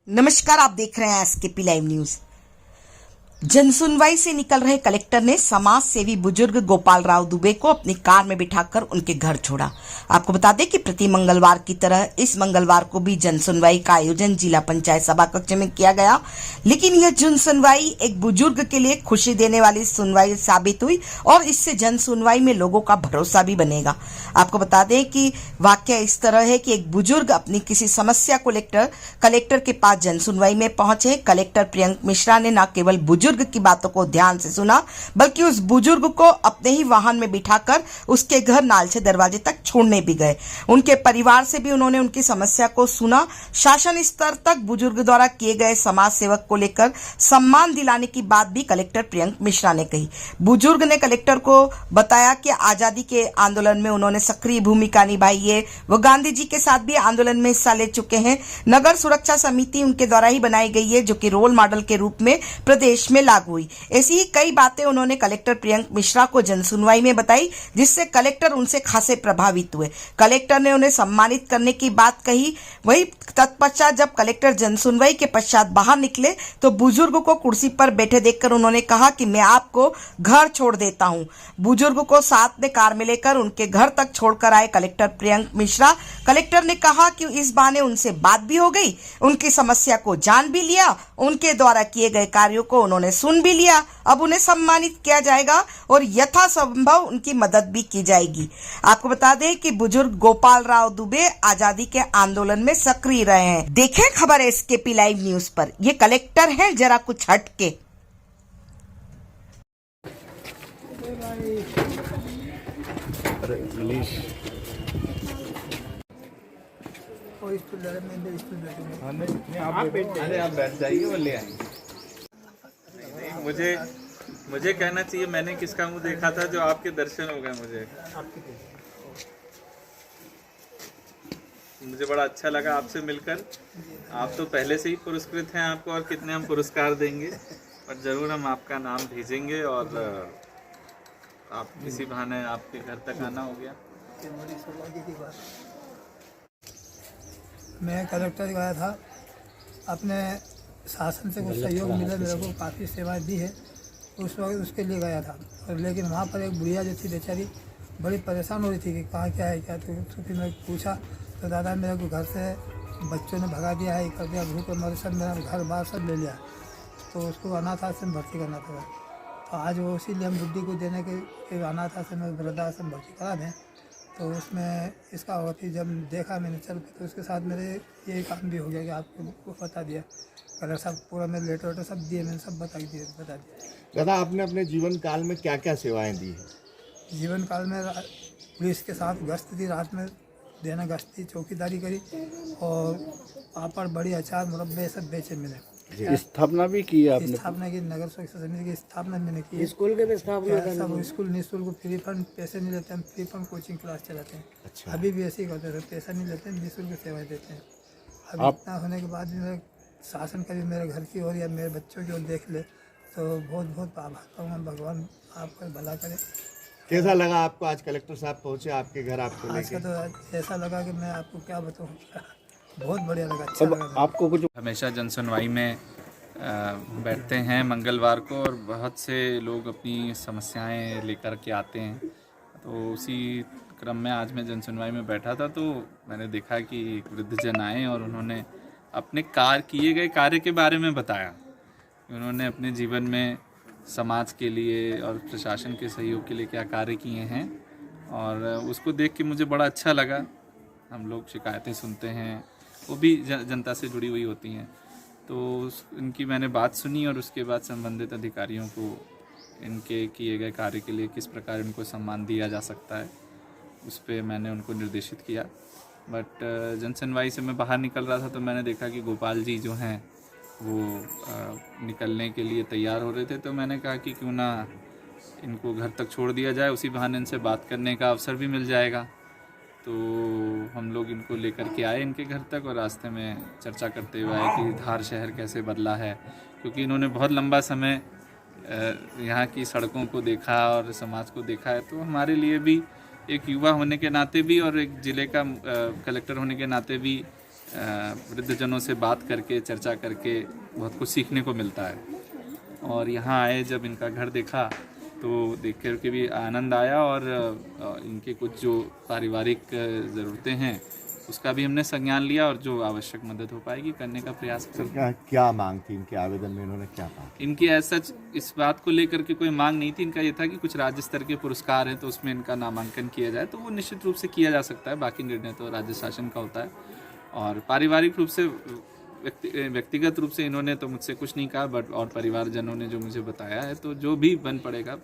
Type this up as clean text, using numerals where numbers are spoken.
नमस्कार, आप देख रहे हैं एसकेपी लाइव न्यूज। जनसुनवाई से निकल रहे कलेक्टर ने समाज सेवी बुजुर्ग गोपाल राव दुबे को अपनी कार में बिठाकर उनके घर छोड़ा। आपको बता दें कि प्रति मंगलवार की तरह इस मंगलवार को भी जनसुनवाई का आयोजन जिला पंचायत सभा कक्ष में किया गया, लेकिन यह जनसुनवाई एक बुजुर्ग के लिए खुशी देने वाली सुनवाई साबित हुई और इससे जनसुनवाई में लोगों का भरोसा भी बनेगा। आपको बता दें कि वाक्य इस तरह है कि एक बुजुर्ग अपनी किसी समस्या को लेकर कलेक्टर के पास जनसुनवाई में पहुंचे। कलेक्टर प्रियंक मिश्रा ने न केवल बुजुर्ग की बातों को ध्यान से सुना, बल्कि उस बुजुर्ग को अपने ही वाहन में बिठाकर उसके घर नालछे दरवाजे तक छोड़ने भी गए। उनके परिवार से भी उन्होंने उनकी समस्या को सुना। शासन स्तर तक बुजुर्ग द्वारा किए गए समाज सेवक को लेकर सम्मान दिलाने की बात भी कलेक्टर प्रियंक मिश्रा ने कही। बुजुर्ग ने कलेक्टर को बताया कि आजादी के आंदोलन में उन्होंने सक्रिय भूमिका निभाई है। वो गांधी जी के साथ भी आंदोलन में हिस्सा ले चुके हैं। नगर सुरक्षा समिति उनके द्वारा ही बनाई गई है, जो कि रोल मॉडल के रूप में प्रदेश में लागू हुई। ऐसी ही कई बातें उन्होंने कलेक्टर प्रियंक मिश्रा को जनसुनवाई में बताई, जिससे कलेक्टर उनसे खासे प्रभावित हुए। कलेक्टर ने उन्हें सम्मानित करने की बात कही। वही तत्पश्चात जब कलेक्टर जनसुनवाई के पश्चात बाहर निकले तो बुजुर्ग को कुर्सी पर बैठे देखकर उन्होंने कहा कि मैं आपको घर छोड़ देता हूं। बुजुर्ग को साथ में कार में लेकर उनके घर तक छोड़कर आए कलेक्टर प्रियंक मिश्रा। कलेक्टर ने कहा कि इस बहाने उनसे बात भी हो गई, उनकी समस्या को जान भी लिया, उनके द्वारा किए गए कार्यों को उन्होंने सुन भी लिया। अब उन्हें सम्मानित किया जाएगा और यथासंभव उनकी मदद भी की जाएगी। आपको बता दें कि बुजुर्ग गोपाल राव दुबे आजादी के आंदोलन में सक्रिय रहे हैं। देखें खबर एसकेपी लाइव न्यूज पर। ये कलेक्टर हैं जरा कुछ हटके। आप बैठ जाइए और ले आएंगे। मुझे कहना चाहिए, मैंने किसका मुंह देखा था जो आपके दर्शन हो गए। मुझे बड़ा अच्छा लगा आपसे मिलकर। आप तो पहले से ही पुरस्कृत हैं, आपको और कितने हम पुरस्कार देंगे, और ज़रूर हम आपका नाम भेजेंगे। और आप इसी बहाने आपके घर तक आना हो गया। मैं कलेक्टर गया था, अपने शासन से कुछ सहयोग मिला, मेरे को काफ़ी सेवाएं दी है, उस वक्त उसके लिए गया था। और लेकिन वहाँ पर एक बुढ़िया जो थी बेचारी बड़ी परेशान हो रही थी कि कहाँ क्या है क्या। तो फिर मैं पूछा तो दादा मेरे को घर से बच्चों ने भगा दिया है, कर दिया, भूख मर सब, मेरा घर बार सब ले लिया, तो उसको अनाथ आश्रम भर्ती करना था। तो आज वो इसीलिए हम बुढ़ी को देने के अनाथ आश्रम में वृद्धाश्रम भर्ती करा दें। तो उसमें इसका हुआ थी, जब देखा मैंने चल के, तो उसके साथ मेरे ये काम भी हो गया कि आपको बता दिया। कलर सब पूरा मेरे लेटर वेटर सब दिए, मैंने सब बता दिया। दादा, आपने अपने जीवन काल में क्या क्या सेवाएं दी है? जीवन काल में पुलिस के साथ गश्त थी, रात में देना गश्त थी, चौकीदारी करी, और पापड़ बड़ी अचार मुरब्बे सब बेचे मैंने। स्थापना भी की है आपने? स्थापना की, नगर सुरक्षा समिति की स्थापना मैंने की। स्कूल के भी स्थापना? सब स्कूल निःशुल्क फ्री फंड, पैसे नहीं लेते, हम फ्री फंड कोचिंग क्लास चलाते हैं। अच्छा। अभी भी ऐसे ही करते थे, पैसा नहीं लेते, निःशुल्क सेवाएं देते हैं। अभी इतना होने के बाद भी मेरे शासन कभी मेरे घर की ओर या मेरे बच्चों की ओर देख ले तो बहुत बहुत आभार कहूँगा। भगवान आपका भला करे। कैसा लगा आपको आज कलेक्टर साहब पहुंचे आपके घर आपको आज लेके? का तो ऐसा लगा कि मैं आपको क्या बताऊँ, बहुत बढ़िया लगा, अच्छा लगा। आपको कुछ हमेशा जनसुनवाई में बैठते हैं मंगलवार को, और बहुत से लोग अपनी समस्याएं लेकर के आते हैं। तो उसी क्रम में आज मैं जनसुनवाई में बैठा था, तो मैंने देखा कि एक वृद्धजन आए और उन्होंने अपने किए गए कार्य के बारे में बताया। उन्होंने अपने जीवन में समाज के लिए और प्रशासन के सहयोग के लिए क्या कार्य किए हैं, और उसको देख के मुझे बड़ा अच्छा लगा। हम लोग शिकायतें सुनते हैं, वो भी जनता से जुड़ी हुई होती हैं, तो इनकी मैंने बात सुनी, और उसके बाद संबंधित अधिकारियों को इनके किए गए कार्य के लिए किस प्रकार इनको सम्मान दिया जा सकता है, उस पर मैंने उनको निर्देशित किया। बट जनसुनवाई से मैं बाहर निकल रहा था तो मैंने देखा कि गोपाल जी जो हैं वो निकलने के लिए तैयार हो रहे थे, तो मैंने कहा कि क्यों ना इनको घर तक छोड़ दिया जाए, उसी बहाने इनसे बात करने का अवसर भी मिल जाएगा। तो हम लोग इनको लेकर के आए इनके घर तक, और रास्ते में चर्चा करते हुए आए कि धार शहर कैसे बदला है, क्योंकि इन्होंने बहुत लंबा समय यहाँ की सड़कों को देखा और समाज को देखा है। तो हमारे लिए भी एक युवा होने के नाते भी और एक ज़िले का कलेक्टर होने के नाते भी वृद्धजनों से बात करके, चर्चा करके बहुत कुछ सीखने को मिलता है। और यहाँ आए जब इनका घर देखा तो देख कर के भी आनंद आया, और इनके कुछ जो पारिवारिक ज़रूरतें हैं उसका भी हमने संज्ञान लिया, और जो आवश्यक मदद हो पाएगी करने का प्रयास सर करेंगे। क्या मांग थी इनके आवेदन में, इन्होंने क्या कहा? इनकी ऐसा इस बात को लेकर के कोई मांग नहीं थी। इनका ये था कि कुछ राज्य स्तर के पुरस्कार हैं तो उसमें इनका नामांकन किया जाए, तो वो निश्चित रूप से किया जा सकता है। बाकी निर्णय तो राज्य शासन का होता है। और पारिवारिक रूप से, व्यक्तिगत रूप से इन्होंने तो मुझसे कुछ नहीं कहा, बट और परिवारजनों ने जो मुझे बताया है, तो जो भी बन पड़ेगा